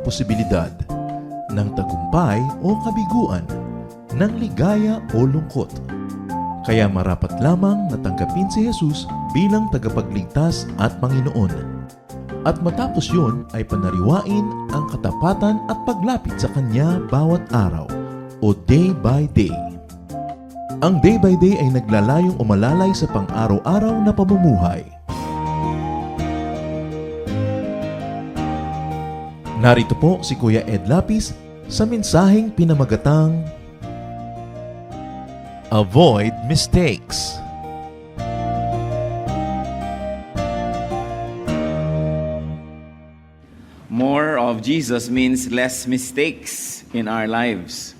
posibilidad ng tagumpay o kabiguan, ng ligaya o lungkot. Kaya marapat lamang natanggapin si Jesus bilang tagapagligtas at Panginoon. At matapos yun ay panariwain ang katapatan at paglapit sa Kanya bawat araw o day by day. Ang day by day ay naglalayong umalalay sa pang-araw-araw na pamumuhay. Narito po si Kuya Ed Lapis sa mensaheng pinamagatang Avoid Mistakes. More of Jesus means less mistakes in our lives.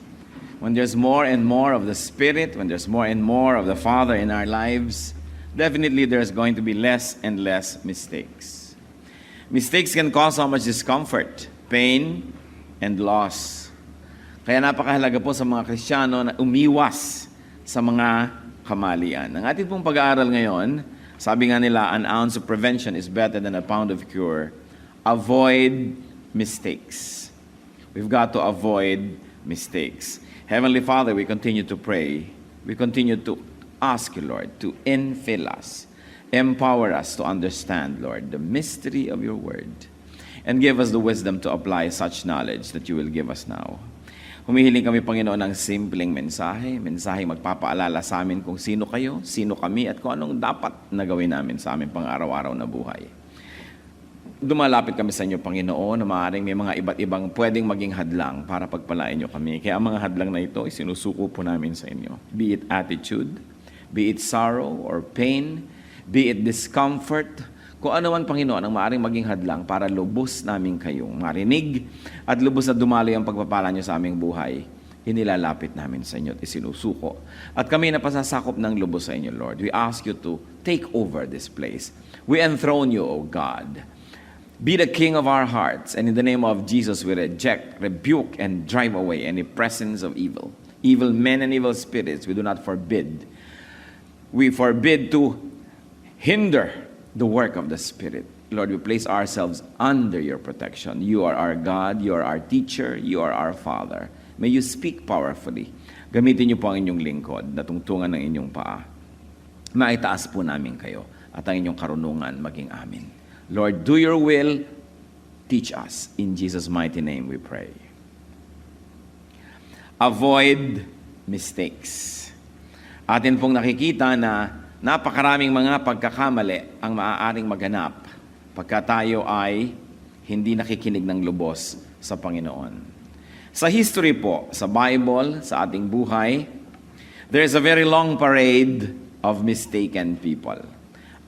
When there's more and more of the Spirit, when there's more and more of the Father in our lives, definitely there's going to be less and less mistakes. Mistakes can cause so much discomfort, pain, and loss. Kaya napakahalaga po sa mga Kristiyano na umiwas sa mga kamalian. Ang ating pong pag-aaral ngayon, sabi nga nila, an ounce of prevention is better than a pound of cure. Avoid mistakes. We've got to avoid mistakes. Heavenly Father, we continue to pray. We continue to ask you, Lord, to infill us. Empower us to understand, Lord, the mystery of your word. And give us the wisdom to apply such knowledge that you will give us now. Humihiling kami, Panginoon, ng simpleng mensahe magpapaalala sa amin kung sino kayo, sino kami, at kung anong dapat na gawin namin sa aming pang-araw-araw na buhay. Dumalapit kami sa inyo, Panginoon, na maaaring may mga iba't ibang pwedeng maging hadlang para pagpalain nyo kami. Kaya ang mga hadlang na ito, isinusuko po namin sa inyo. Be it attitude, be it sorrow or pain, be it discomfort, kung ano man, Panginoon, ang maaaring maging hadlang para lubos namin kayong marinig at lubos na dumaloy ang pagpapala nyo sa aming buhay, inilalapit namin sa inyo at isinusuko. At kami na pasasakop ng lubos sa inyo, Lord. We ask you to take over this place. We enthrone you, O God. Be the King of our hearts, and in the name of Jesus, we reject, rebuke, and drive away any presence of evil. Evil men and evil spirits, we do not forbid. We forbid to hinder the work of the Spirit. Lord, we place ourselves under your protection. You are our God, you are our teacher, you are our Father. May you speak powerfully. Gamitin niyo po ang inyong lingkod na tungtungan ng inyong paa. Maitaas po namin kayo at ang inyong karunungan maging amin. Lord, do your will. Teach us. In Jesus' mighty name we pray. Avoid mistakes. Atin pong nakikita na napakaraming mga pagkakamali ang maaaring maganap pagka tayo ay hindi nakikinig ng lubos sa Panginoon. Sa history po, sa Bible, sa ating buhay, there is a very long parade of mistaken people.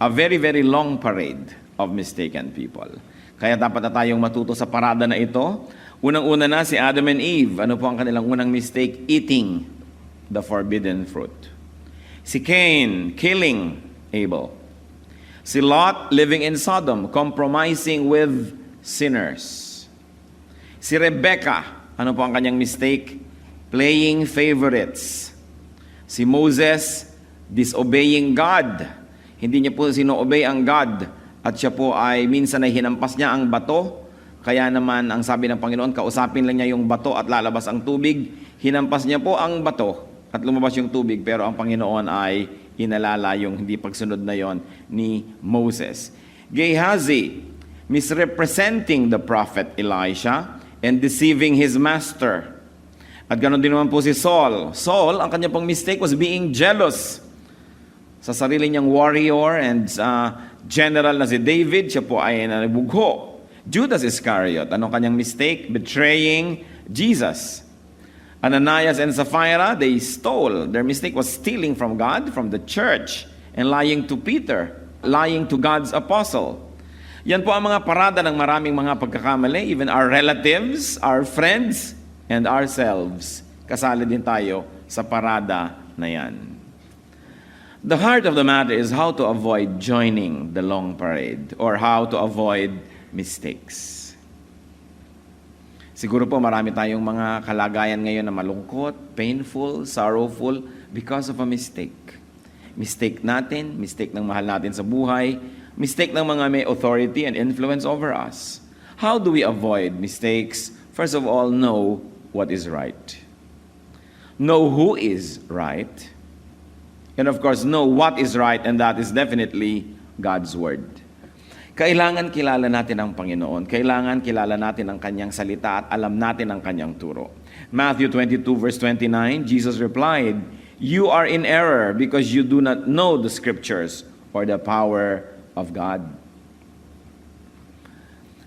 A very, very long parade of mistaken people. Kaya dapat na tayong matuto sa parada na ito. Unang-una na si Adam and Eve. Ano po ang kanilang unang mistake? Eating the forbidden fruit. Si Cain, killing Abel. Si Lot, living in Sodom, compromising with sinners. Si Rebecca, ano po ang kanyang mistake? Playing favorites. Si Moses, disobeying God. Hindi niya po sino-obey ang God. At siya po ay minsan ay hinampas niya ang bato. Kaya naman ang sabi ng Panginoon, kausapin lang niya yung bato at lalabas ang tubig. Hinampas niya po ang bato at lumabas yung tubig. Pero ang Panginoon ay inalala yung hindi pagsunod na yon ni Moses. Gehazi, misrepresenting the prophet Elisha and deceiving his master. At ganoon din naman po si Saul. Saul, ang kanya pong mistake was being jealous sa sarili niyang warrior and general na si David. Siya po ay nabugho. Judas Iscariot, anong kanyang mistake? Betraying Jesus. Ananias and Sapphira, they stole. Their mistake was stealing from God, from the church, and lying to Peter, lying to God's apostle. Yan po ang mga parada ng maraming mga pagkakamali. Even our relatives, our friends, and ourselves. Kasali din tayo sa parada na yan. The heart of the matter is how to avoid joining the long parade or how to avoid mistakes. Siguro po marami tayong mga kalagayan ngayon na malungkot, painful, sorrowful because of a mistake. Mistake natin, mistake ng mahal natin sa buhay, mistake ng mga may authority and influence over us. How do we avoid mistakes? First of all, know what is right. Know who is right. And of course, know what is right, and that is definitely God's Word. Kailangan kilala natin ang Panginoon. Kailangan kilala natin ang Kanyang salita at alam natin ang Kanyang turo. Matthew 22 verse 29, Jesus replied, "You are in error because you do not know the Scriptures or the power of God."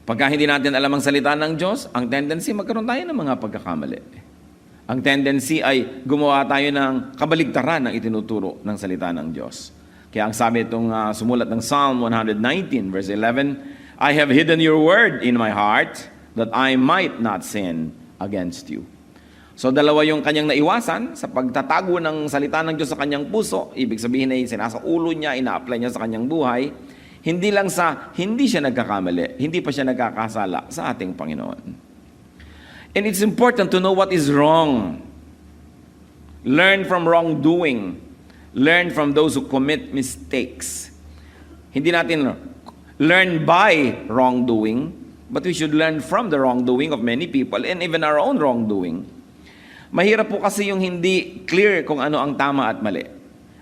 Pagka hindi natin alam ang salita ng Diyos, ang tendency magkaroon tayo ng mga pagkakamali. Ang tendency ay gumawa tayo ng kabaligtaran ng itinuturo ng salita ng Diyos. Kaya ang sabi itong sumulat ng Psalm 119 verse 11, "I have hidden your word in my heart that I might not sin against you." So dalawa yung kanyang naiwasan sa pagtatago ng salita ng Diyos sa kanyang puso. Ibig sabihin ay sinasaulo niya, ina-apply niya sa kanyang buhay. Hindi lang sa hindi siya nagkakamali, hindi pa siya nagkakasala sa ating Panginoon. And it's important to know what is wrong. Learn from wrongdoing. Learn from those who commit mistakes. Hindi natin learn by wrongdoing, but we should learn from the wrongdoing of many people and even our own wrongdoing. Mahirap po kasi yung hindi clear kung ano ang tama at mali.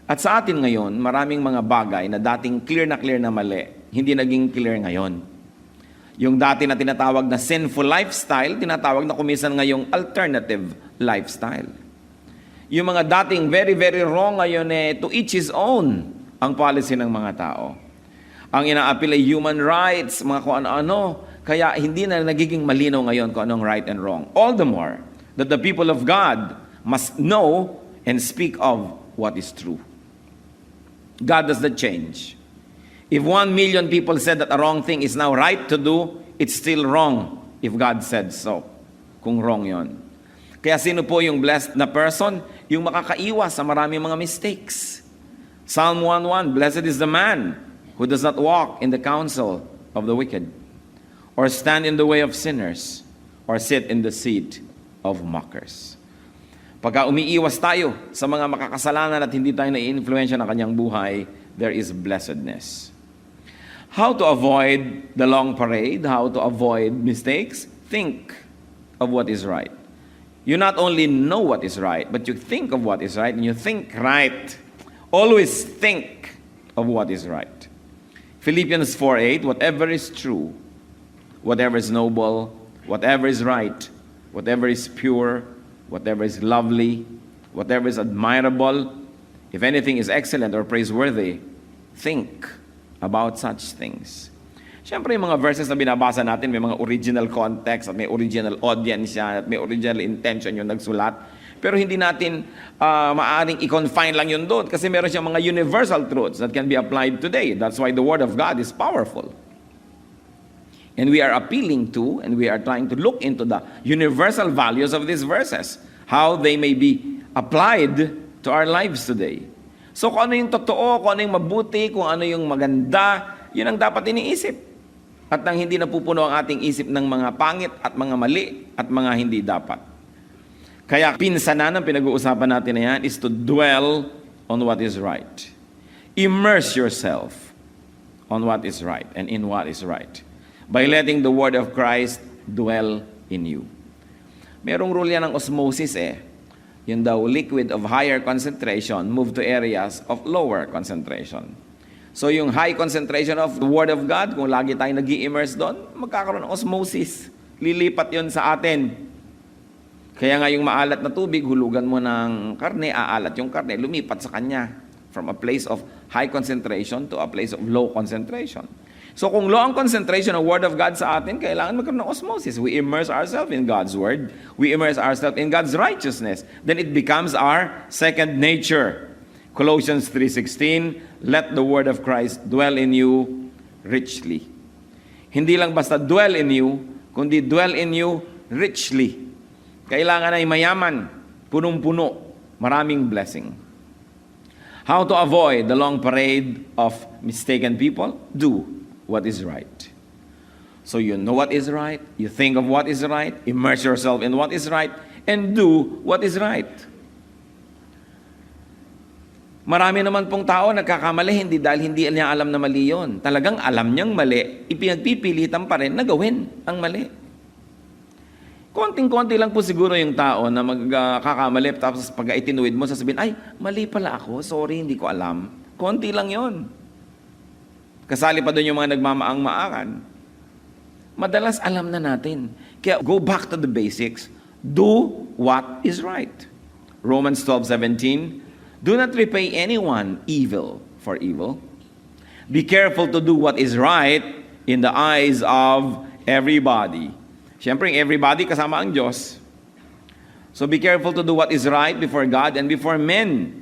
At sa atin ngayon, maraming mga bagay na dating clear na mali, hindi naging clear ngayon. Yung dati na tinatawag na sinful lifestyle, tinatawag na kumisan ngayong alternative lifestyle. Yung mga dating very, very wrong ngayon to each his own ang policy ng mga tao. Ang ina-appeal ay human rights, mga kung ano-ano, kaya hindi na nagiging malinaw ngayon kung anong right and wrong. All the more that the people of God must know and speak of what is true. God does not change. If 1 million people said that a wrong thing is now right to do, it's still wrong if God said so. Kung wrong yon. Kaya sino po yung blessed na person? Yung makakaiwas sa maraming mga mistakes. Psalm 1:1, "Blessed is the man who does not walk in the counsel of the wicked, or stand in the way of sinners, or sit in the seat of mockers." Pagka umiiwas tayo sa mga makakasalanan at hindi tayo na-influensya ng kanyang buhay, there is blessedness. How to avoid the long parade? How to avoid mistakes? Think of what is right. You not only know what is right, but you think of what is right, and you think right. Always think of what is right. Philippians 4:8, "Whatever is true, whatever is noble, whatever is right, whatever is pure, whatever is lovely, whatever is admirable, if anything is excellent or praiseworthy, think about such things." Siyempre, yung mga verses na binabasa natin, may mga original context at may original audience yan at may original intention yung nagsulat. Pero hindi natin maaaring i-confine lang yun doon kasi meron siyang mga universal truths that can be applied today. That's why the Word of God is powerful. And we are appealing to, and we are trying to look into the universal values of these verses, how they may be applied to our lives today. So kung ano yung totoo, kung ano yung mabuti, kung ano yung maganda, yun ang dapat iniisip. At nang hindi napupuno ang ating isip ng mga pangit at mga mali at mga hindi dapat. Kaya pinsanan ang pinag-uusapan natin na yan is to dwell on what is right. Immerse yourself on what is right and in what is right, by letting the word of Christ dwell in you. Merong rule yan ng osmosis Yung daw liquid of higher concentration move to areas of lower concentration. So yung high concentration of the Word of God, kung lagi tayong nag-i-immerse doon, magkakaroon ng osmosis. Lilipat yon sa atin. Kaya nga yung maalat na tubig, hulugan mo ng karne, aalat yung karne, lumipat sa kanya. From a place of high concentration to a place of low concentration. So kung low ang concentration ng Word of God sa atin, kailangan magkaroon ng osmosis. We immerse ourselves in God's Word. We immerse ourselves in God's righteousness. Then it becomes our second nature. Colossians 3:16, "Let the Word of Christ dwell in you richly." Hindi lang basta dwell in you, kundi dwell in you richly. Kailangan ay mayaman, punong-puno, maraming blessing. How to avoid the long parade of mistaken people? Do what is right. So you know what is right, you think of what is right, immerse yourself in what is right, and do what is right. Marami naman pong tao nagkakamali hindi dahil hindi niya alam na mali yun. Talagang alam niyang mali, ipinagpipilitan pa rin na gawin ang mali. Konting-konti lang po siguro yung tao na magkakamali tapos pag itinuwid mo, sasabihin, ay, mali pala ako, sorry, hindi ko alam. Konti lang yon. Kasali pa doon yung mga nagmamaang-maangan. Madalas alam na natin. Kaya go back to the basics. Do what is right. Romans 12:17, do not repay anyone evil for evil. Be careful to do what is right in the eyes of everybody. Siyempre, everybody kasama ang Diyos. So be careful to do what is right before God and before men.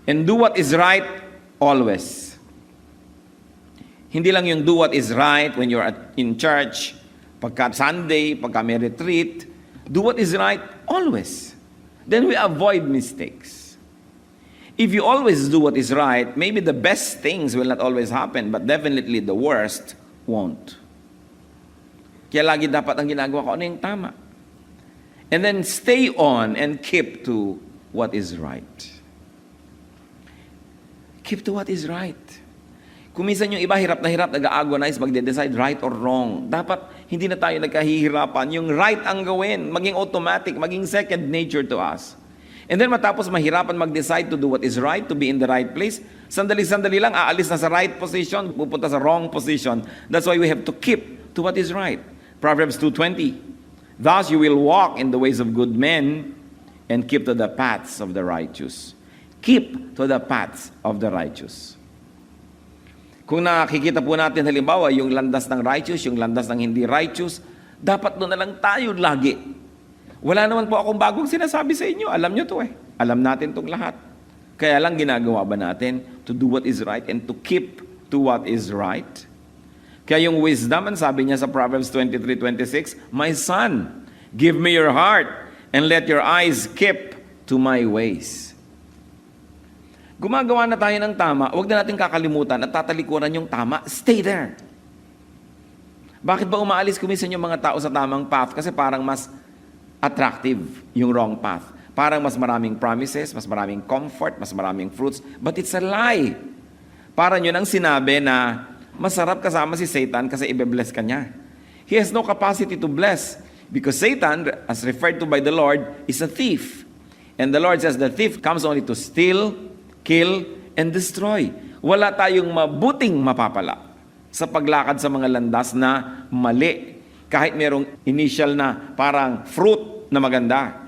And do what is right always. Hindi lang yung do what is right when you're in church, pagka Sunday, pagka may retreat. Do what is right always. Then we avoid mistakes. If you always do what is right, maybe the best things will not always happen, but definitely the worst won't. Kaya lagi dapat ang ginagawa ko, ano yung tama? And then stay on and keep to what is right. Keep to what is right. Kung minsan yung iba hirap na hirap, nag-agonize, magde-decide right or wrong. Dapat hindi na tayo nagkahihirapan. Yung right ang gawin, maging automatic, maging second nature to us. And then matapos mahirapan mag-decide to do what is right, to be in the right place, sandali-sandali lang, aalis na sa right position, pupunta sa wrong position. That's why we have to keep to what is right. Proverbs 2:20, thus you will walk in the ways of good men and keep to the paths of the righteous. Keep to the paths of the righteous. Kung nakikita po natin halimbawa yung landas ng righteous, yung landas ng hindi righteous, dapat doon na lang tayo lagi. Wala naman po akong bagong sinasabi sa inyo. Alam nyo to eh. Alam natin itong lahat. Kaya lang ginagawa ba natin to do what is right and to keep to what is right? Kaya yung wisdom, ang sabi niya sa Proverbs 23:26, my son, give me your heart and let your eyes keep to my ways. Gumagawa na tayo ng tama, huwag na natin kakalimutan at tatalikuran yung tama, stay there. Bakit ba umaalis kuminsan yung mga tao sa tamang path? Kasi parang mas attractive yung wrong path. Parang mas maraming promises, mas maraming comfort, mas maraming fruits. But it's a lie. Parang yun ang sinabi na masarap kasama si Satan kasi ibe-bless ka niya. He has no capacity to bless because Satan, as referred to by the Lord, is a thief. And the Lord says the thief comes only to steal, kill, and destroy. Wala tayong mabuting mapapala sa paglakad sa mga landas na mali. Kahit merong initial na parang fruit na maganda.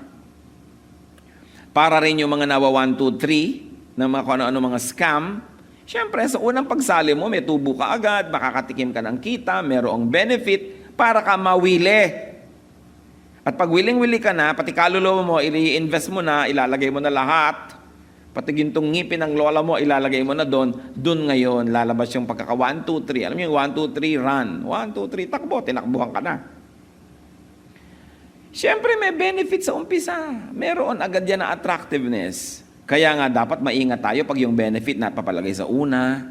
Para rin yung mga nawa 1, 2, 3, na mga kung ano-ano mga scam, syempre sa unang pagsali mo, may tubo ka agad, makakatikim ka ng kita, merong benefit, para ka mawili. At pag willing-wili ka na, pati kaluluwa mo, i-invest mo na, ilalagay mo na lahat, pati gintong ngipin ng lola mo, ilalagay mo na doon ngayon, lalabas yung pagkaka 1, 2, 3. Alam mo yung 1, 2, 3, run. 1, 2, 3, takbo, tinakbuhan ka na. Siyempre may benefit sa umpisa. Meron agad yan na attractiveness. Kaya nga dapat maingat tayo pag yung benefit na papalagay sa una.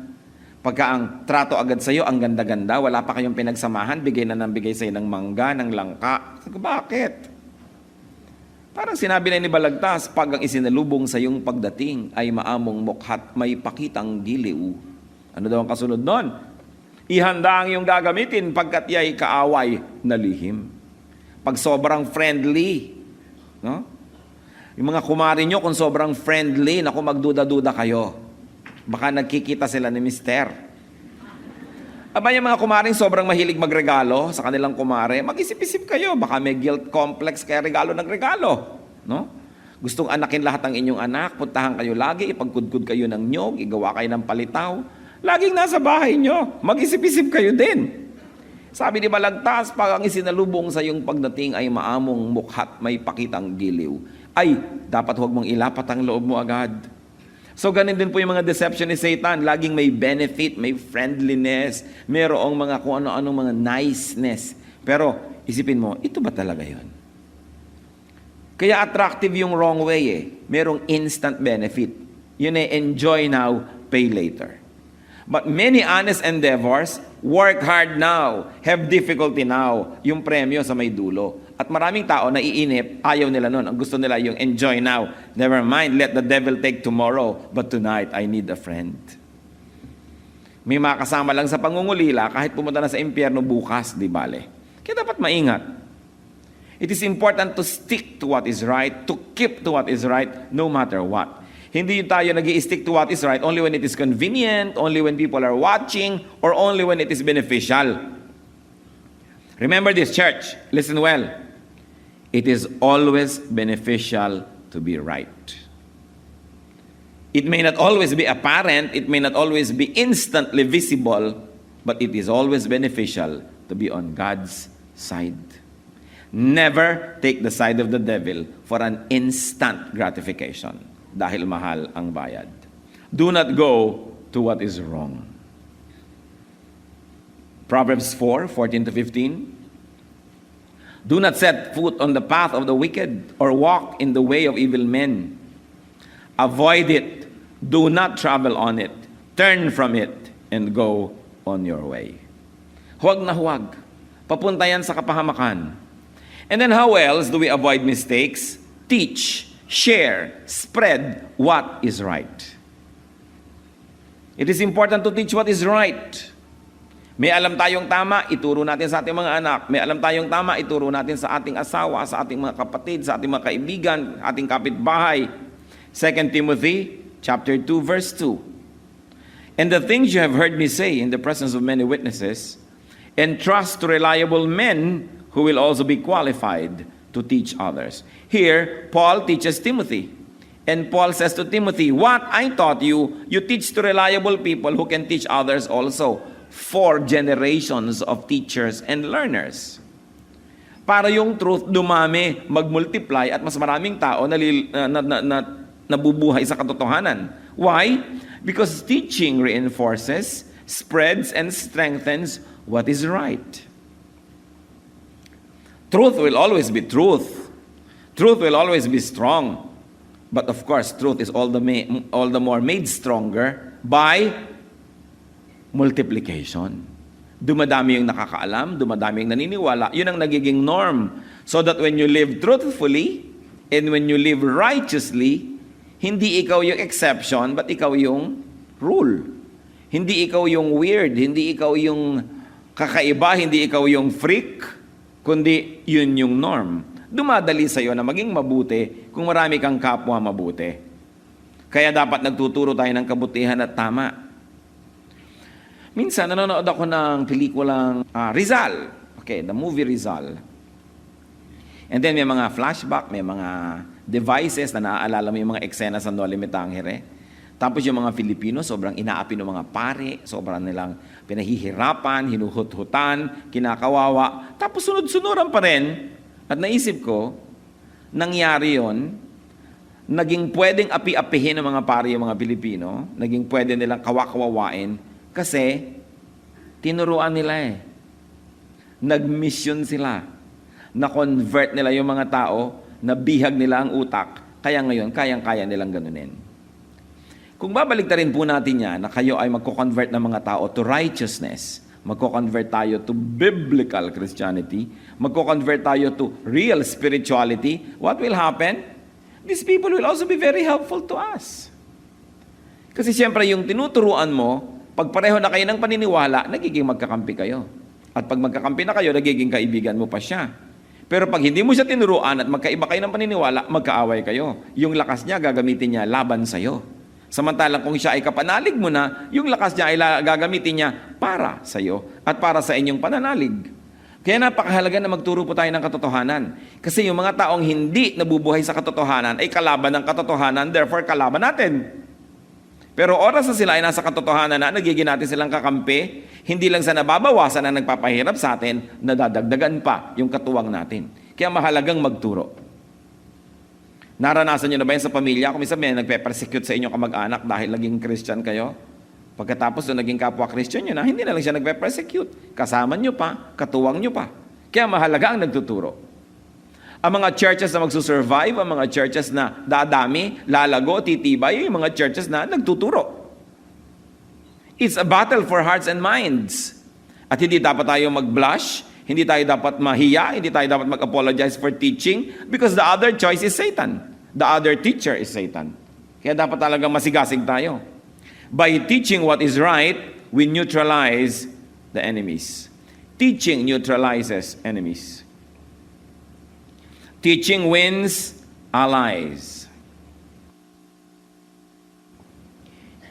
Pagka ang trato agad sa'yo, ang ganda-ganda, wala pa kayong pinagsamahan, bigay na ng bigay sa'yo ng mangga, ng langka. Bakit? Parang sinabi na ni Balagtas, pag ang isinalubong sa iyong pagdating ay maamong mukhat, may pakitang giliw. Ano daw ang kasunod nun? Ihanda ang iyong gagamitin pagkat iya'y kaaway na lihim. Pag sobrang friendly, no? Yung mga kumari nyo, kung sobrang friendly, naku, magduda-duda kayo. Baka nagkikita sila ni Mister. Aba yung mga kumaring sobrang mahilig magregalo sa kanilang kumare, mag-isip-isip kayo. Baka may guilt complex kaya regalo ng regalo. No? Gustong anakin lahat ng inyong anak, puntahan kayo lagi, ipagkudkud kayo ng nyog, igawa kayo ng palitaw. Laging nasa bahay nyo, mag-isip-isip kayo din. Sabi ni Balagtas, pag ang isinalubong sa iyong pagdating ay maamong mukhat, may pakitang giliw, ay dapat huwag mong ilapat ang loob mo agad. So ganun din po yung mga deception ni Satan. Laging may benefit, may friendliness, merong mga kung ano-anong mga niceness. Pero isipin mo, ito ba talaga yun? Kaya attractive yung wrong way eh. Merong instant benefit. Yun eh, enjoy now, pay later. But many honest endeavors, work hard now, have difficulty now, yung premyo sa may dulo. At maraming tao naiinip, ayaw nila nun. Ang gusto nila yung enjoy now. Never mind, let the devil take tomorrow. But tonight, I need a friend. May makasama lang sa pangungulila kahit pumunta na sa impyerno bukas, di bale. Kaya dapat maingat. It is important to stick to what is right, to keep to what is right, no matter what. Hindi tayo nag-i-stick to what is right only when it is convenient, only when people are watching, or only when it is beneficial. Remember this, church. Listen well. It is always beneficial to be right. It may not always be apparent, it may not always be instantly visible, but it is always beneficial to be on God's side. Never take the side of the devil for an instant gratification dahil mahal ang bayad. Do not go to what is wrong. Proverbs 4:14-15. Do not set foot on the path of the wicked or walk in the way of evil men. Avoid it. Do not travel on it. Turn from it and go on your way. Huwag na huwag. Papunta yan sa kapahamakan. And then how else do we avoid mistakes? Teach, share, spread what is right. It is important to teach what is right. May alam tayong tama, ituro natin sa ating mga anak. May alam tayong tama, ituro natin sa ating asawa, sa ating mga kapatid, sa ating mga kaibigan, ating kapitbahay. 2 Timothy chapter 2, verse 2. And the things you have heard me say in the presence of many witnesses, entrust to reliable men who will also be qualified to teach others. Here, Paul teaches Timothy. And Paul says to Timothy, what I taught you, you teach to reliable people who can teach others also. 4 generations of teachers and learners. Para yung truth dumami, mag-multiply at mas maraming tao nabubuhay sa katotohanan. Why? Because teaching reinforces, spreads, and strengthens what is right. Truth will always be truth. Truth will always be strong. But of course, truth is all the more made stronger by multiplication. Dumadami yung nakakaalam, dumadami yung naniniwala. Yun ang nagiging norm. So that when you live truthfully, and when you live righteously, hindi ikaw yung exception, but ikaw yung rule. Hindi ikaw yung weird, hindi ikaw yung kakaiba, hindi ikaw yung freak, kundi yun yung norm. Dumadali sa'yo na maging mabuti kung marami kang kapwa mabuti. Kaya dapat nagtuturo tayo ng kabutihan at tama. Minsan, nanonood ako ng pelikulang Rizal. Okay, the movie Rizal. And then may mga flashback, may mga devices na naaalala mo yung mga eksena sa Noli Me Tangere. Tapos yung mga Filipino, sobrang inaapi ng mga pare, sobrang nilang pinahihirapan, hinuhut-hutan, kinakawawa. Tapos sunod-sunuran pa rin. At naisip ko, nangyari yon, naging pwedeng api-apihin ng mga pare yung mga Pilipino, naging pwede nilang kawakawawain, kasi tinuruan nila Nag-mission sila. Na-convert nila yung mga tao, nabihag nila ang utak, kaya ngayon, kayang-kaya nilang ganunin. Kung babalik rin po natin yan, na kayo ay magko-convert ng mga tao to righteousness, magko-convert tayo to biblical Christianity, magko-convert tayo to real spirituality, what will happen? These people will also be very helpful to us. Kasi siyempre yung tinuturuan mo, pag pareho na kayo ng paniniwala, nagiging magkakampi kayo. At pag magkakampi na kayo, nagiging kaibigan mo pa siya. Pero pag hindi mo siya tinuruan at magkaiba kayo ng paniniwala, magkaaway kayo. Yung lakas niya, gagamitin niya laban sa'yo. Samantalang kung siya ay kapanalig mo na, yung lakas niya ay gagamitin niya para sa'yo at para sa inyong pananalig. Kaya napakahalaga na magturo po tayo ng katotohanan. Kasi yung mga taong hindi nabubuhay sa katotohanan ay kalaban ng katotohanan, therefore kalaban natin. Pero oras na sila ay nasa katotohanan na, nagiging natin silang kakampi, hindi lang sa nababawasan na nagpapahirap sa atin, nadadagdagan pa yung katuwang natin. Kaya mahalagang magturo. Naranasan nyo na ba yan sa pamilya? Kung minsan may nagpe-persecute sa inyong kamag-anak dahil naging Christian kayo? Pagkatapos nung naging kapwa Christian nyo na, hindi na lang siya nagpe-persecute. Kasama nyo pa, katuwang nyo pa. Kaya mahalaga ang nagtuturo. Ang mga churches na magsusurvive, ang mga churches na dadami, lalago, titibay, yung mga churches na nagtuturo. It's a battle for hearts and minds. At hindi dapat tayo mag-blush, Hindi tayo dapat mahiya, hindi tayo dapat mag-apologize for teaching because the other choice is Satan. The other teacher is Satan. Kaya dapat talagang masigasig tayo. By teaching what is right, we neutralize the enemies. Teaching neutralizes enemies. Teaching wins allies.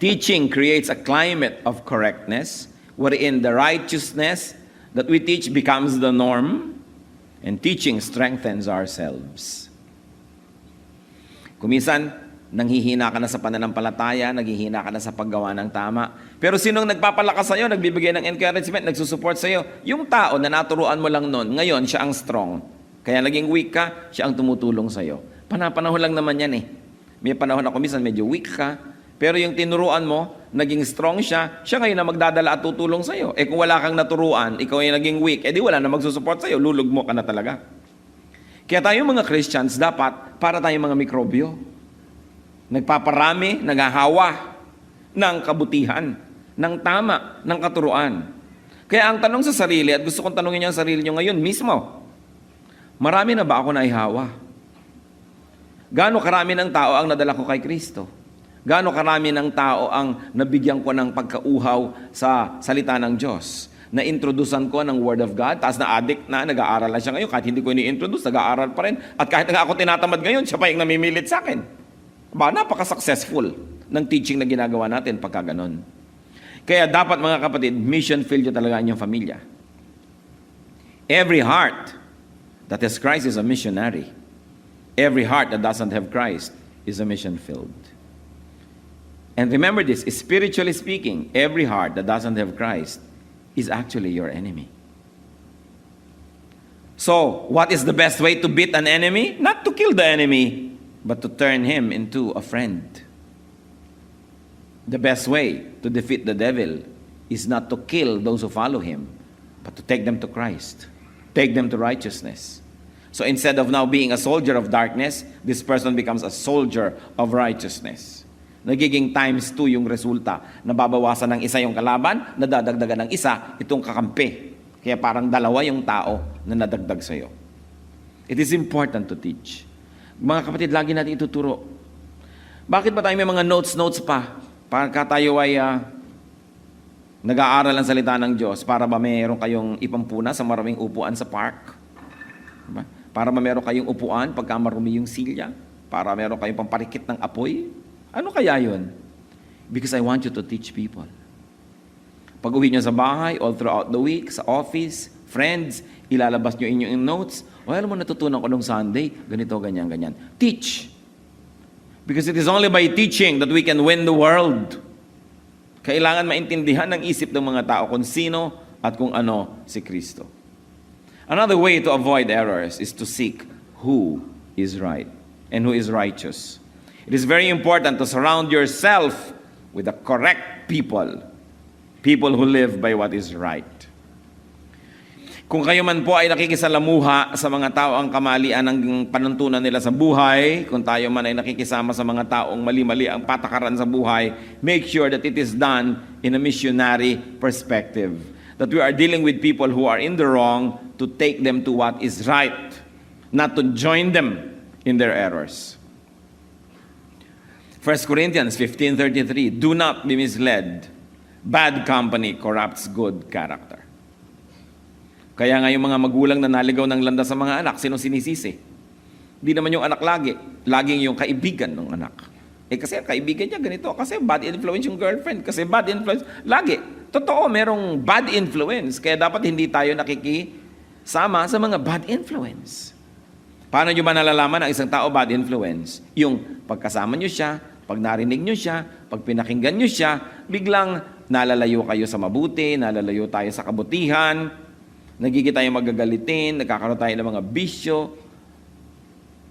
Teaching creates a climate of correctness wherein the righteousness that we teach becomes the norm, and teaching strengthens ourselves. Kuminsan, nanghihina ka na sa pananampalataya, naghihina ka na sa paggawa ng tama. Pero sinong nagpapalakas sa'yo, nagbibigay ng encouragement, nagsusupport sa'yo? Yung tao na naturuan mo lang noon, ngayon siya ang strong. Kaya naging weak ka, siya ang tumutulong sa'yo. Panahon lang naman yan eh. May panahon ako minsan medyo weak ka, pero yung tinuruan mo, naging strong siya, siya ngayon na magdadala at tutulong sa'yo. Eh kung wala kang naturuan, ikaw ay naging weak, di wala na magsusupport sa'yo, lulugmo ka na talaga. Kaya tayong mga Christians, dapat para tayong mga mikrobyo. Nagpaparami, naghahawa ng kabutihan, ng tama, ng katuruan. Kaya ang tanong sa sarili, at gusto kong tanongin niyo ang sarili niyo ngayon mismo, marami na ba ako naihawa? Gaano karami ng tao ang nadala ko kay Kristo? Gaano karami ng tao ang nabigyan ko ng pagkauhaw sa salita ng Diyos? Na-introducean ko ng Word of God, taas na addict na, nag-aaral na siya ngayon. Kahit hindi ko ini-introduce, nag-aaral pa rin. At kahit nga ako tinatamad ngayon, siya pa yung namimilit sa akin. Napaka-successful ng teaching na ginagawa natin pagka ganon. Kaya dapat mga kapatid, mission field nyo talaga inyong pamilya. Every heart that has Christ is a missionary. Every heart that doesn't have Christ is a mission field. And remember this, spiritually speaking, every heart that doesn't have Christ is actually your enemy. So, what is the best way to beat an enemy? Not to kill the enemy, but to turn him into a friend. The best way to defeat the devil is not to kill those who follow him, but to take them to Christ, take them to righteousness. So instead of now being a soldier of darkness, this person becomes a soldier of righteousness. Nagiging times 2 yung resulta. Nababawasan ng isa yung kalaban, nadadagdagan ng isa itong kakampi. Kaya parang dalawa yung tao na nadagdag sa'yo. It is important to teach. Mga kapatid, lagi natin ituturo. Bakit ba tayo may mga notes pa? Pagka tayo ay nag-aaral ang salita ng Diyos, para ba mayroon kayong ipampuna sa maraming upuan sa park? Diba? Para ba mayroon kayong upuan pagka marumi yung silya? Para mayroon kayong pamparikit ng apoy? Ano kaya yun? Because I want you to teach people. Pag uwi nyo sa bahay, all throughout the week, sa office, friends, ilalabas nyo inyong notes. Alam mo, natutunan ko nung Sunday, ganito, ganyan, ganyan. Teach. Because it is only by teaching that we can win the world. Kailangan maintindihan ng isip ng mga tao kung sino at kung ano si Kristo. Another way to avoid errors is to seek who is right and who is righteous. It is very important to surround yourself with the correct people. People who live by what is right. Kung kayo man po ay nakikisalamuha sa mga tao ang kamalian ng panuntunan nila sa buhay, kung tayo man ay nakikisama sa mga taong mali-mali ang patakaran sa buhay, make sure that it is done in a missionary perspective. That we are dealing with people who are in the wrong to take them to what is right, not to join them in their errors. 1 Corinthians 15:33, do not be misled. Bad company corrupts good character. Kaya nga yung mga magulang na naligaw ng landas sa mga anak, sino sinisisi? Hindi naman yung anak lagi. Laging yung kaibigan ng anak. Kasi ang kaibigan niya ganito. Kasi bad influence yung girlfriend. Kasi bad influence. Lagi. Totoo, merong bad influence. Kaya dapat hindi tayo nakikisama sa mga bad influence. Paano nyo ba nalalaman ang isang tao bad influence? Yung pagkasama nyo siya, pag narinig nyo siya, pag pinakinggan nyo siya, biglang nalalayo kayo sa mabuti, nalalayo tayo sa kabutihan, nagiging tayo magagalitin, nagkakaroon tayo ng mga bisyo,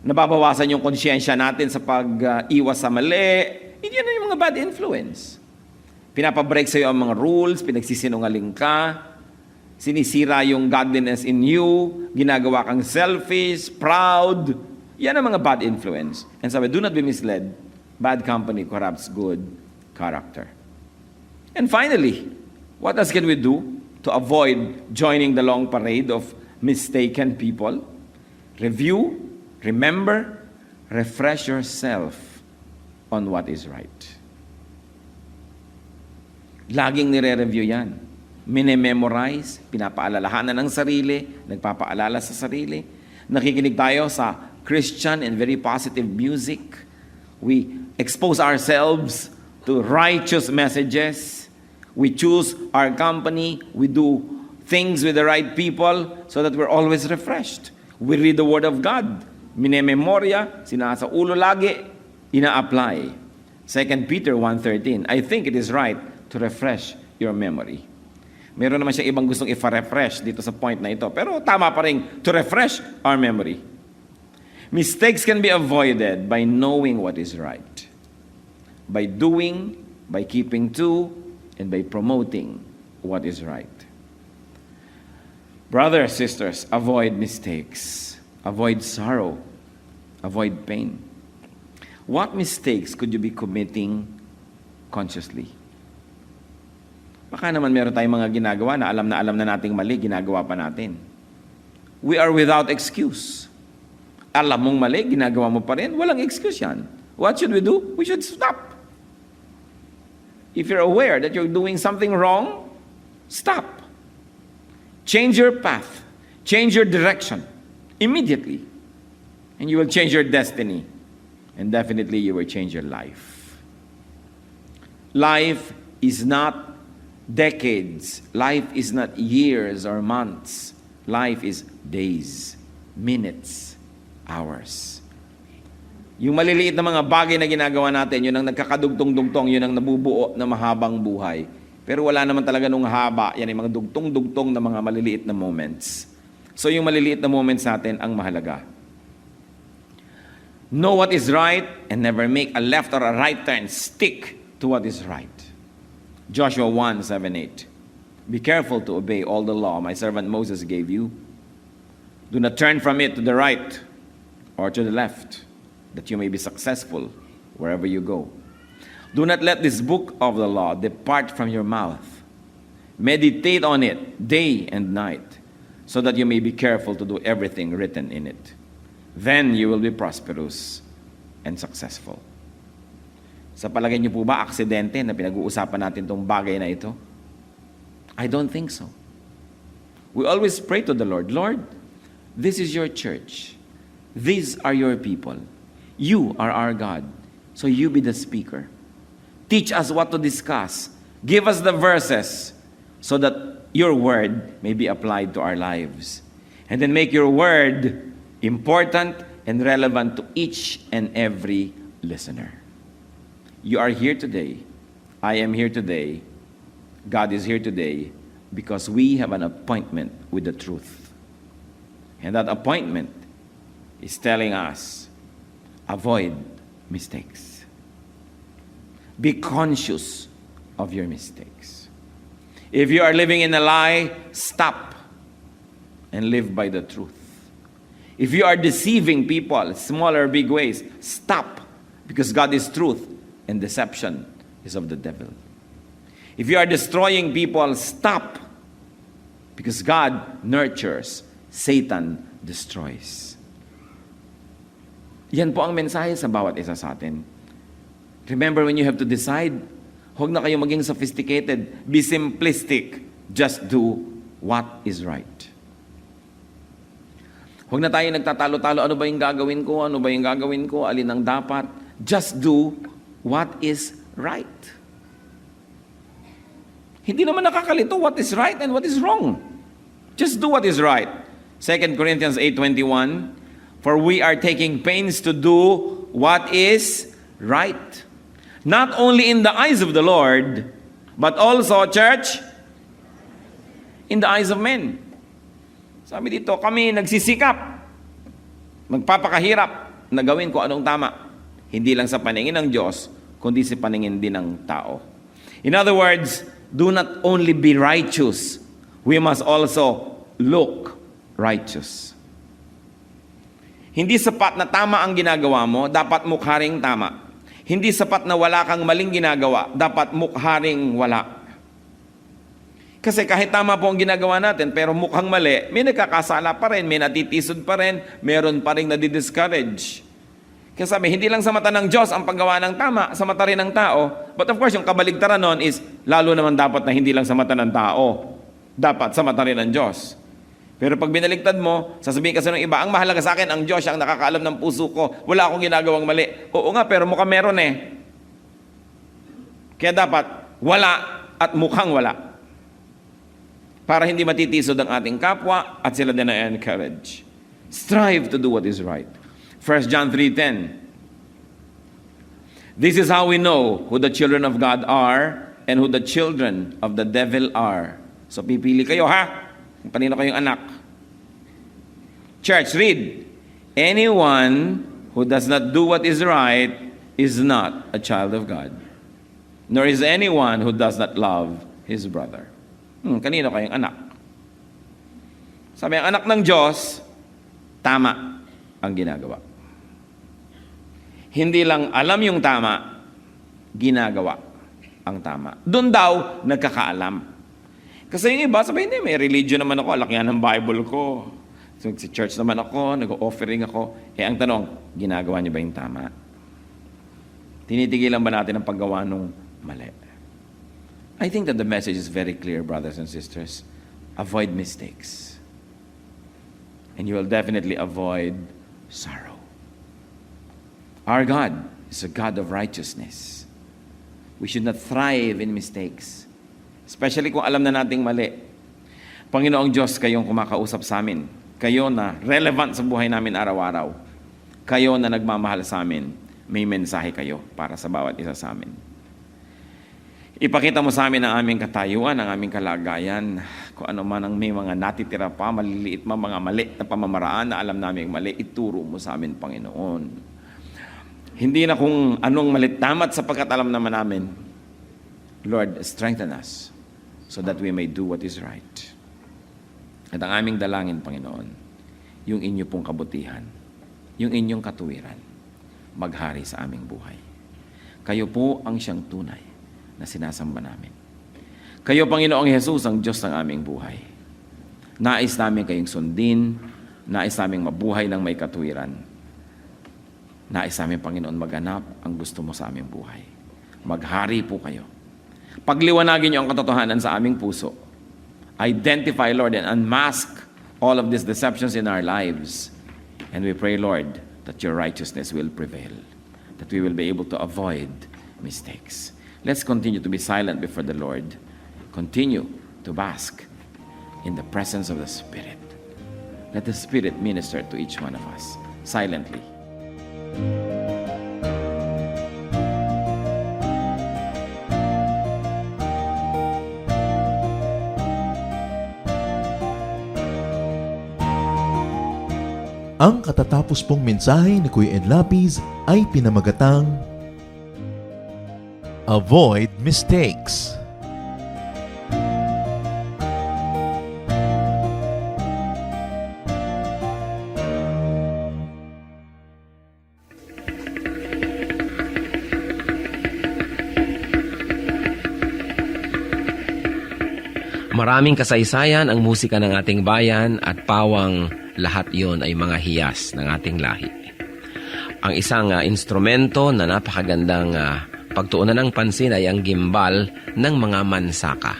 nababawasan yung konsyensya natin sa pag-iwas sa mali. Hindi yan yung mga bad influence. Pinapabreak sa'yo ang mga rules, pinagsisinungaling ka, sinisira yung godliness in you, ginagawa kang selfish, proud. Yan ang mga bad influence. And sabi, do not be misled. Bad company corrupts good character. And finally, what else can we do to avoid joining the long parade of mistaken people? Review, remember, refresh yourself on what is right. Laging nire-review yan. Mine-memorize, pinapaalalahanan ng sarili, nagpapaalala sa sarili. Nakikinig tayo sa Christian and very positive music. We expose ourselves to righteous messages. We choose our company. We do things with the right people so that we're always refreshed. We read the Word of God. Minememorya, sinasa ulo lagi, ina-apply. 2 Peter 1:13, I think it is right to refresh your memory. Meron naman siya ibang gustong i-refresh dito sa point na ito. Pero tama pa rin to refresh our memory. Mistakes can be avoided by knowing what is right. By doing, by keeping to, and by promoting what is right. Brothers, sisters, avoid mistakes. Avoid sorrow. Avoid pain. What mistakes could you be committing consciously? Baka naman meron tayong mga ginagawa na alam na nating mali, ginagawa pa natin. We are without excuse. Alam mong mali, ginagawa mo pa rin, walang excuse yan. What should we do? We should stop. If you're aware that you're doing something wrong, stop. Change your path. Change your direction. Immediately. And you will change your destiny. And definitely you will change your life. Life is not decades. Life is not years or months. Life is days, minutes, hours. Yung maliliit na mga bagay na ginagawa natin, yun ang nagkakadugtong-dugtong, yun ang nabubuo na mahabang buhay. Pero wala naman talaga nung haba, yan ay mga dugtong-dugtong na mga maliliit na moments. So yung maliliit na moments natin ang mahalaga. Know what is right and never make a left or a right turn. Stick to what is right. Joshua 1:7-8. Be careful to obey all the law my servant Moses gave you. Do not turn from it to the right or to the left, that you may be successful wherever you go. Do not let this book of the law depart from your mouth. Meditate on it day and night, so that you may be careful to do everything written in it. Then you will be prosperous and successful. Sa palagay niyo po ba, aksidente na pinag-uusapan natin itong bagay na ito? I don't think so. We always pray to the Lord, Lord, this is your church. These are your people. You are our God. So you be the speaker. Teach us what to discuss. Give us the verses so that your word may be applied to our lives. And then make your word important and relevant to each and every listener. You are here today. I am here today. God is here today because we have an appointment with the truth. And that appointment is telling us, avoid mistakes. Be conscious of your mistakes. If you are living in a lie, stop and live by the truth. If you are deceiving people, small or big ways, stop, because God is truth and deception is of the devil. If you are destroying people, stop, because God nurtures, Satan destroys. Yan po ang mensahe sa bawat isa sa atin. Remember, when you have to decide, huwag na kayo maging sophisticated. Be simplistic. Just do what is right. Huwag na tayo nagtatalo-talo, ano ba yung gagawin ko? Ano ba yung gagawin ko? Alin ang dapat? Just do what is right. Hindi naman nakakalito what is right and what is wrong. Just do what is right. 2 Corinthians 8:21, for we are taking pains to do what is right. Not only in the eyes of the Lord, but also, church, in the eyes of men. Sabi dito, kami nagsisikap, magpapakahirap na gawin ko anong tama. Hindi lang sa paningin ng Diyos, kundi sa paningin din ng tao. In other words, do not only be righteous, we must also look righteous. Hindi sapat na tama ang ginagawa mo, dapat mukha ring tama. Hindi sapat na wala kang maling ginagawa, dapat mukha ring wala. Kasi kahit tama po ang ginagawa natin, pero mukhang mali, may nagkakasala pa rin, may natitisod pa rin, meron pa rin nadidiscourage. Kaya sabi, hindi lang sa mata ng Diyos ang paggawa ng tama, sa mata rin ng tao. But of course, yung kabaligtaran nun is, lalo naman dapat na hindi lang sa mata ng tao. Dapat sa mata rin ng Diyos. Pero pag binaligtad mo, sasabihin kasi ng iba, ang mahalaga sa akin, ang Diyos, siya ang nakakaalam ng puso ko. Wala akong ginagawang mali. Oo nga, pero mukhang meron eh. Kaya dapat, wala at mukhang wala. Para hindi matitisod ang ating kapwa at sila din na encourage. Strive to do what is right. 1 John 3:10. This is how we know who the children of God are and who the children of the devil are. So pipili kayo ha, kung kanino kayong anak. Church, read. Anyone who does not do what is right is not a child of God. Nor is anyone who does not love his brother. Kanino kayong anak? Sabi, ang anak ng Diyos, tama ang ginagawa. Hindi lang alam yung tama, ginagawa ang tama. Doon daw, nagkakaalam. Kasi yung iba, sabi, hindi, may religion naman ako, lakihan ng Bible ko. So, sa church naman ako, nag-offering ako. Ang tanong, ginagawa niyo ba yung tama? Tinitigilan ba natin ang paggawa nung mali? I think that the message is very clear, brothers and sisters. Avoid mistakes. And you will definitely avoid sorrow. Our God is a God of righteousness. We should not thrive in mistakes. Especially kung alam na nating mali. Panginoong Diyos, kayong kumakausap sa amin. Kayo na relevant sa buhay namin araw-araw. Kayo na nagmamahal sa amin. May mensahe kayo para sa bawat isa sa amin. Ipakita mo sa amin ang aming katayuan, ang aming kalagayan, kung ano man ang may mga natitira pa, maliliit mga mali na pamamaraan na alam namin mali, ituro mo sa amin, Panginoon. Hindi na kung anong malit tamat sapagkat alam naman namin. Lord, strengthen us so that we may do what is right. At ang aming dalangin, Panginoon, yung inyo pong kabutihan, yung inyong katuwiran, maghari sa aming buhay. Kayo po ang siyang tunay na sinasamba namin. Kayo, Panginoong Hesus, ang Diyos ng aming buhay. Nais namin kayong sundin, nais namin mabuhay ng may katuwiran. Nais namin, Panginoon, maganap ang gusto mo sa aming buhay. Maghari po kayo. Pagliwanagin niyo ang katotohanan sa aming puso. Identify, Lord, and unmask all of these deceptions in our lives. And we pray, Lord, that your righteousness will prevail, that we will be able to avoid mistakes. Let's continue to be silent before the Lord. Continue to bask in the presence of the Spirit. Let the Spirit minister to each one of us silently. Ang katatapos pong mensahe ni Kuya Ed Lapiz ay pinamagatang Avoid Mistakes. Maraming kasaysayan ang musika ng ating bayan at pawang lahat yon ay mga hiyas ng ating lahi. Ang isang instrumento na napakagandang pagtuunan ng pansin ay ang gimbal ng mga mansaka.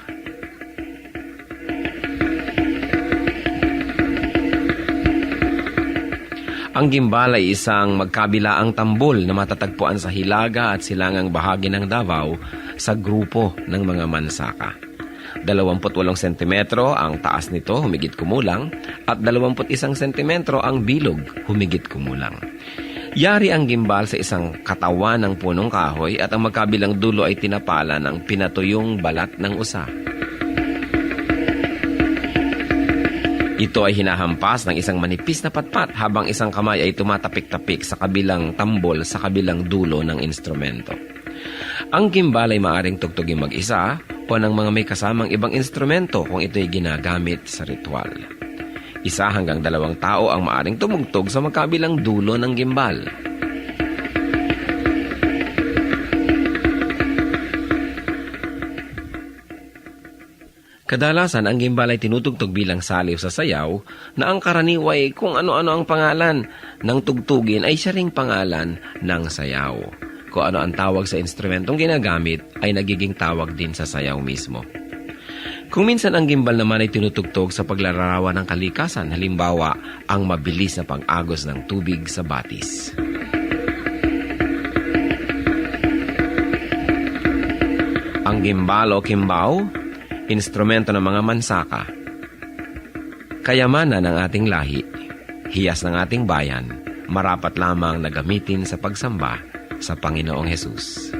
Ang gimbal ay isang magkabilaang tambol na matatagpuan sa hilaga at silangang bahagi ng Davao sa grupo ng mga mansaka. 28 sentimetro ang taas nito, humigit kumulang, at 21 sentimetro ang bilog, humigit kumulang. Yari ang gimbal sa isang katawan ng punong kahoy at ang magkabilang dulo ay tinapala ng pinatuyong balat ng usa. Ito ay hinahampas ng isang manipis na patpat habang isang kamay ay tumatapik-tapik sa kabilang tambol sa kabilang dulo ng instrumento. Ang gimbal ay maaring tugtugin mag-isa o ng mga may kasamang ibang instrumento kung ito'y ginagamit sa ritual. 1 hanggang 2 tao ang maaring tumugtog sa magkabilang dulo ng gimbal. Kadalasan ang gimbal ay tinutugtog bilang saliw sa sayaw na ang karaniway kung ano-ano ang pangalan ng tugtugin ay siya ring pangalan ng sayaw. Kung ano ang tawag sa instrumentong ginagamit ay nagiging tawag din sa sayaw mismo. Kung minsan ang gimbal naman ay tinutugtog sa paglalarawan ng kalikasan, halimbawa ang mabilis na pag-agos ng tubig sa batis. Ang gimbal o kimbao, instrumento ng mga mansaka. Kayamanan ng ating lahi, hiyas ng ating bayan, marapat lamang na gamitin sa pagsamba sa Panginoong Hesus.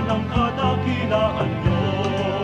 Ang kadakilaan nyo.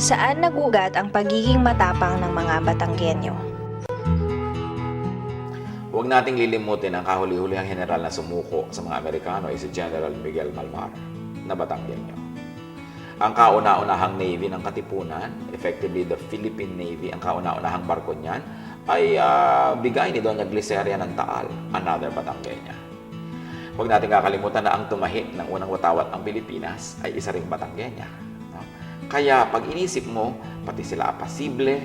Saan nagugat ang pagiging matapang ng mga Batanggenyo? Huwag nating lilimutin ang kahuli-hulihang general na sumuko sa mga Amerikano ay si General Miguel Malvar na Batanggenyo. Ang kauna-unahang Navy ng Katipunan, effectively the Philippine Navy, ang kauna-unahang barko niyan, ay bigay ni Doña Gliceria ng Taal, another Batanggenya. Huwag natin kakalimutan na ang tumahi ng unang watawat ang Pilipinas ay isa ring Batanggenya. No? Kaya pag inisip mo, pati sila apasible,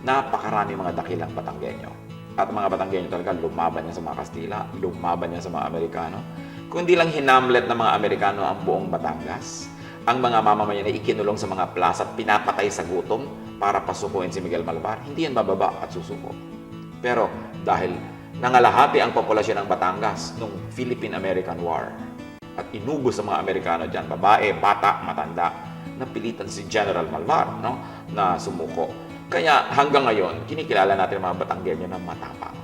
napakarami mga dakilang Batanggenyo. At mga Batanggenyo talaga lumaban niya sa mga Kastila, lumaban niya sa mga Amerikano. Kundi lang hinamlet ng mga Amerikano ang buong Batangas. Ang mga mamamayan ay ikinulong sa mga plaza at pinapatay sa gutom para pasukuin si Miguel Malvar. Hindi yan bababa at susuko. Pero dahil nangalahati ang populasyon ng Batangas nung Philippine-American War at inubos sa mga Amerikano dyan, babae, bata, matanda, napilitan si General Malvar, no, na sumuko. Kaya hanggang ngayon, kinikilala natin ang mga Batanggenyo na matapang.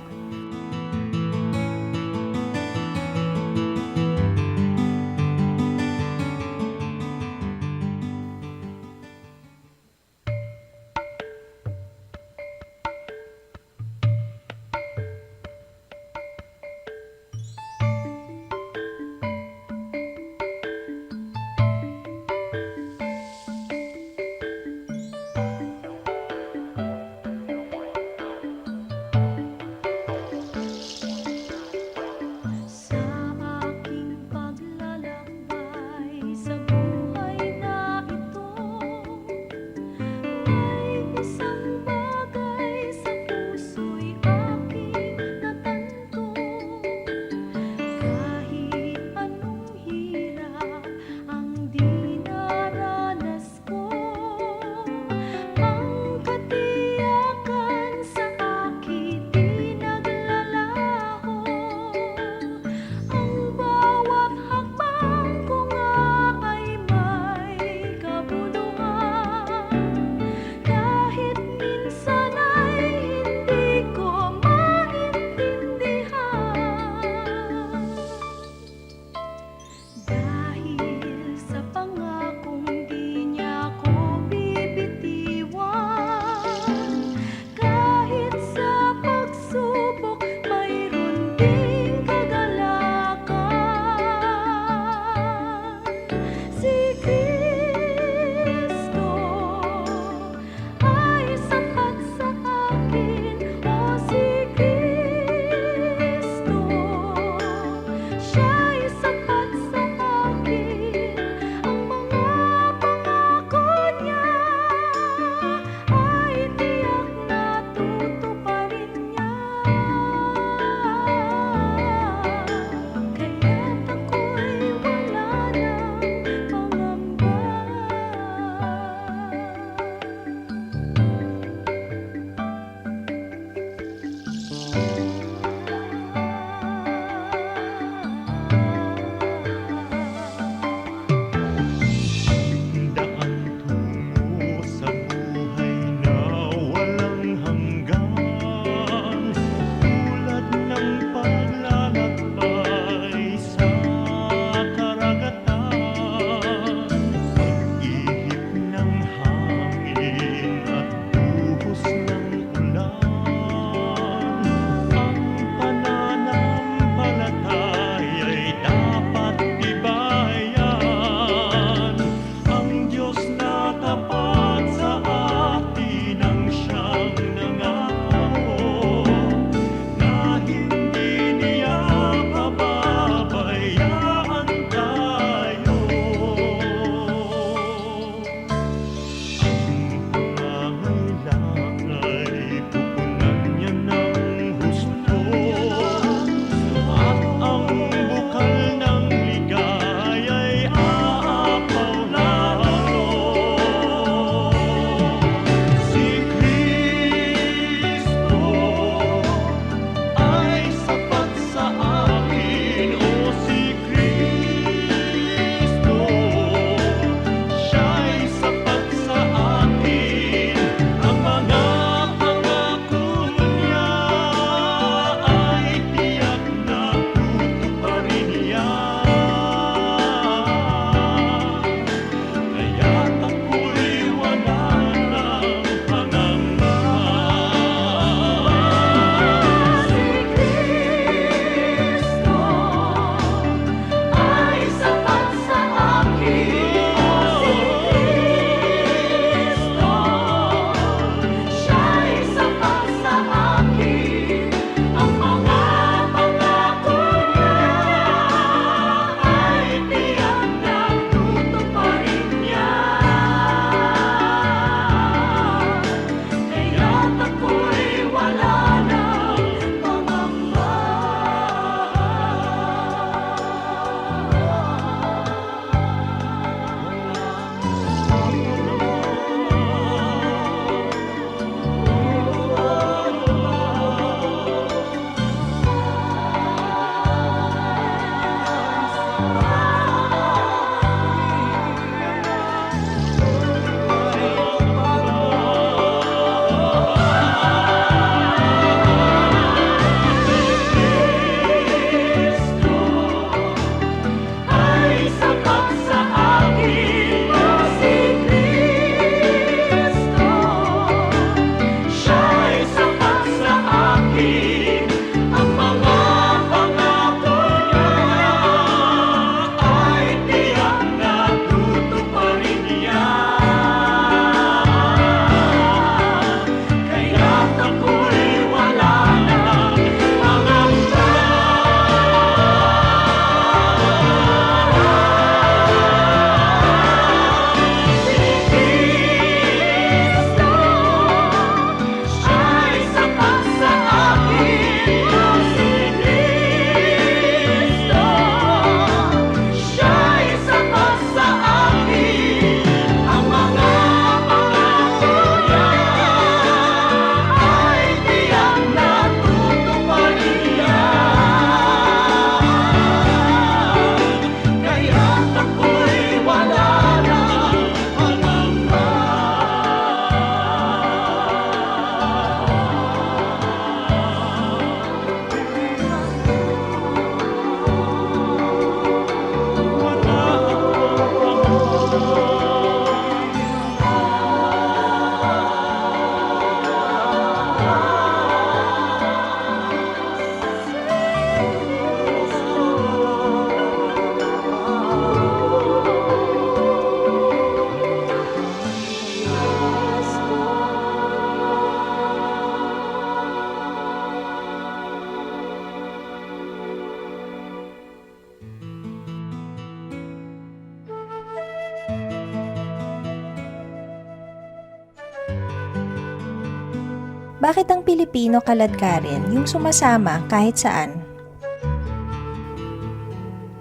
Bakit ang Pilipino kaladkarin yung sumasama kahit saan?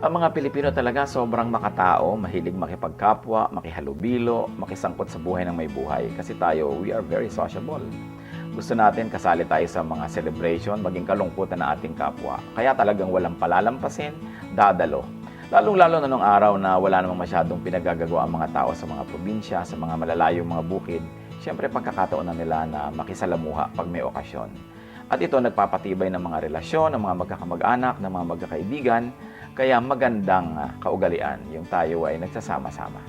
Ang mga Pilipino talaga sobrang makatao, mahilig makipagkapwa, makihalubilo, makisangkot sa buhay ng may buhay. Kasi tayo, we are very sociable. Gusto natin kasali tayo sa mga celebration, maging kalungkutan ng ating kapwa. Kaya talagang walang palalampasin, dadalo. Lalong-lalo na nung araw na wala namang masyadong pinagagagawa ang mga tao sa mga probinsya, sa mga malalayong mga bukid. Siyempre, pagkakataon na nila na makisalamuha pag may okasyon. At ito nagpapatibay ng mga relasyon, ng mga magkakamag-anak, ng mga magkakaibigan. Kaya magandang kaugalian yung tayo ay nagsasama-sama.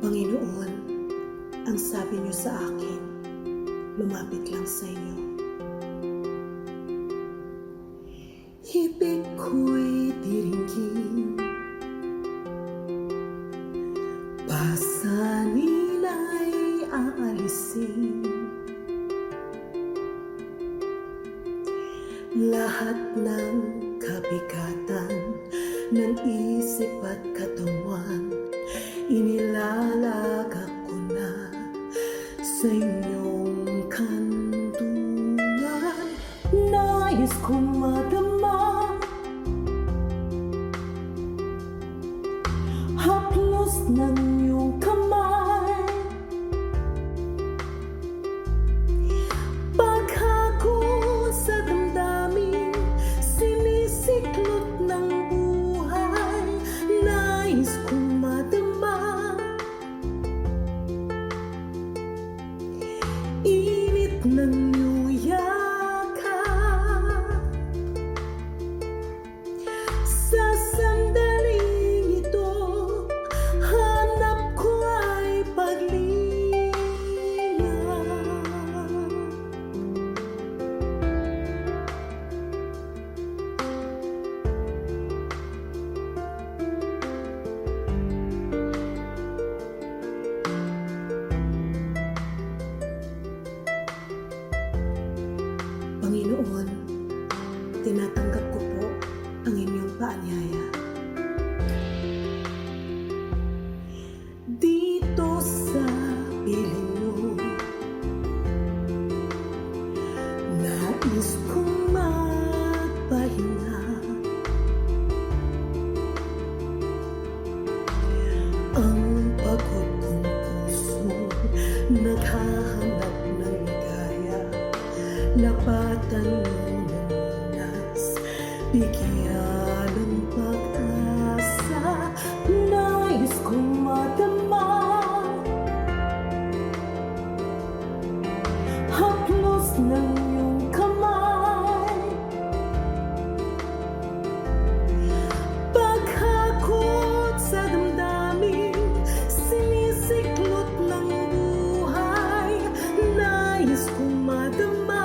Panginoon, ang sabi niyo sa akin, lumapit lang sa inyo. Ibig ko'y diringgin, pasanin ay aalisin. Lahat ng kabigatan ng isip at katawan, inilalagak ko na sa inyong kanlungan. Nais kong madama haplos ng iyong kamay, paghako sa damdamin, sinisiklot ng buhay. Nais kong madama init ng iyong yakap. Sa sandaling ito, hanap ko ay paglinga. Panginoon, tinatanggap ko po ang inyong paanyaya. Dito sa piling mo, nais kong magpahinga. Ang pagod kong puso, naghahanap ng ligaya. Lapatan mo ng lunas, bigyan ng pag-asa. Nais kong madama haplos ng iyong kamay, paghakot sa damdamin, sinisiklot ng buhay. Nais kong madama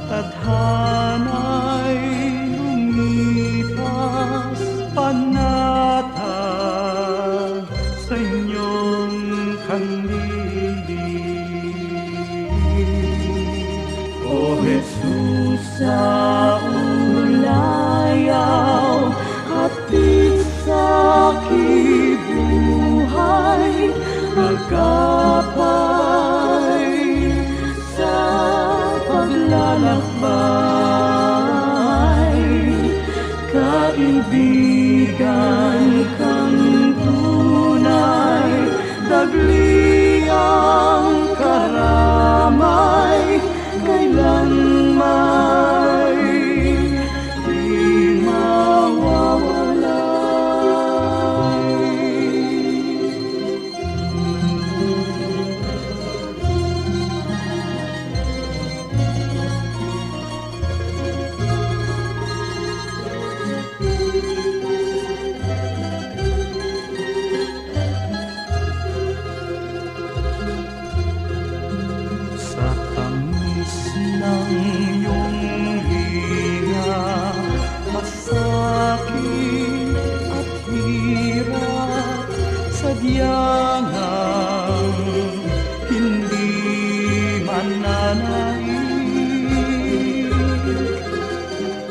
tadhana'y lumipas panatag sa inyong kanlili. O Jesus, sa ulayaw, hatid sa kibuhay, agapay sa paglalakbay, kaibigan kang tunay, dagli ang karamay, kailanman di sa tamis ng iyong hiya, masakit at hirap, sadyang hindi mananaig.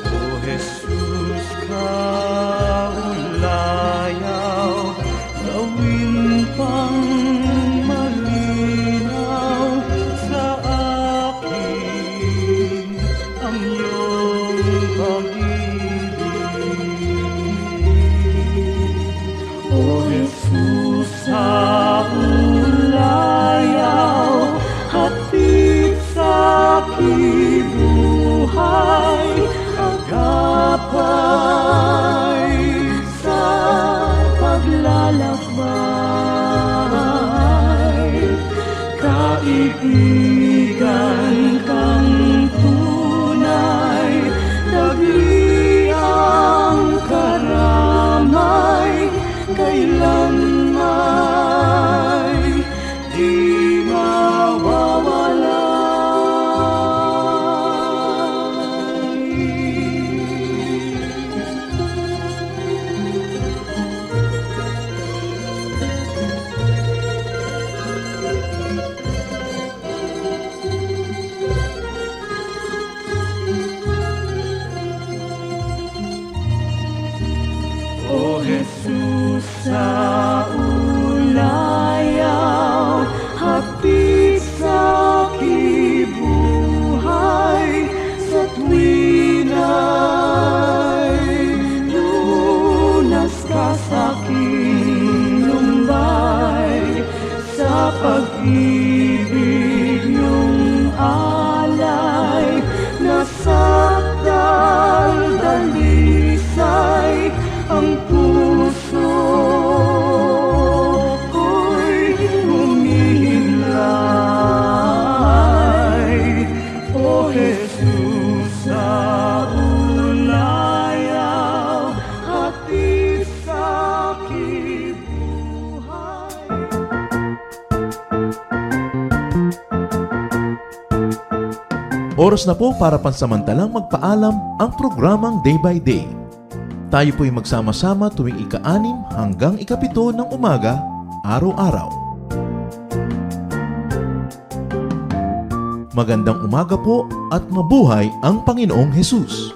O Jesus, kaulayaw, gawin pang malinaw sa akin ang iyong pag-ibig. O Jesus, sa ulayaw, hatid sa kibuhay, agapay sa paglalakbay, kaibigan kang tunay, dagli ang karamay, kailanman di O Jesus, sa ulayaw, hatid sa kibuhay, sa tuwina'y lunas ka sa aking lumbay, sa pag-ibig niyong alay, nasakdal dalisay, ang puso ko'y humihimlay. O Jesus, sa ulayaw, hatid sa kibuhay. Oras na po para pansamantalang magpaalam ang programang Day by Day. Tayo po'y magsama-sama tuwing ika-6 hanggang ika-7 ng umaga, araw-araw. Magandang umaga po at mabuhay ang Panginoong Hesus!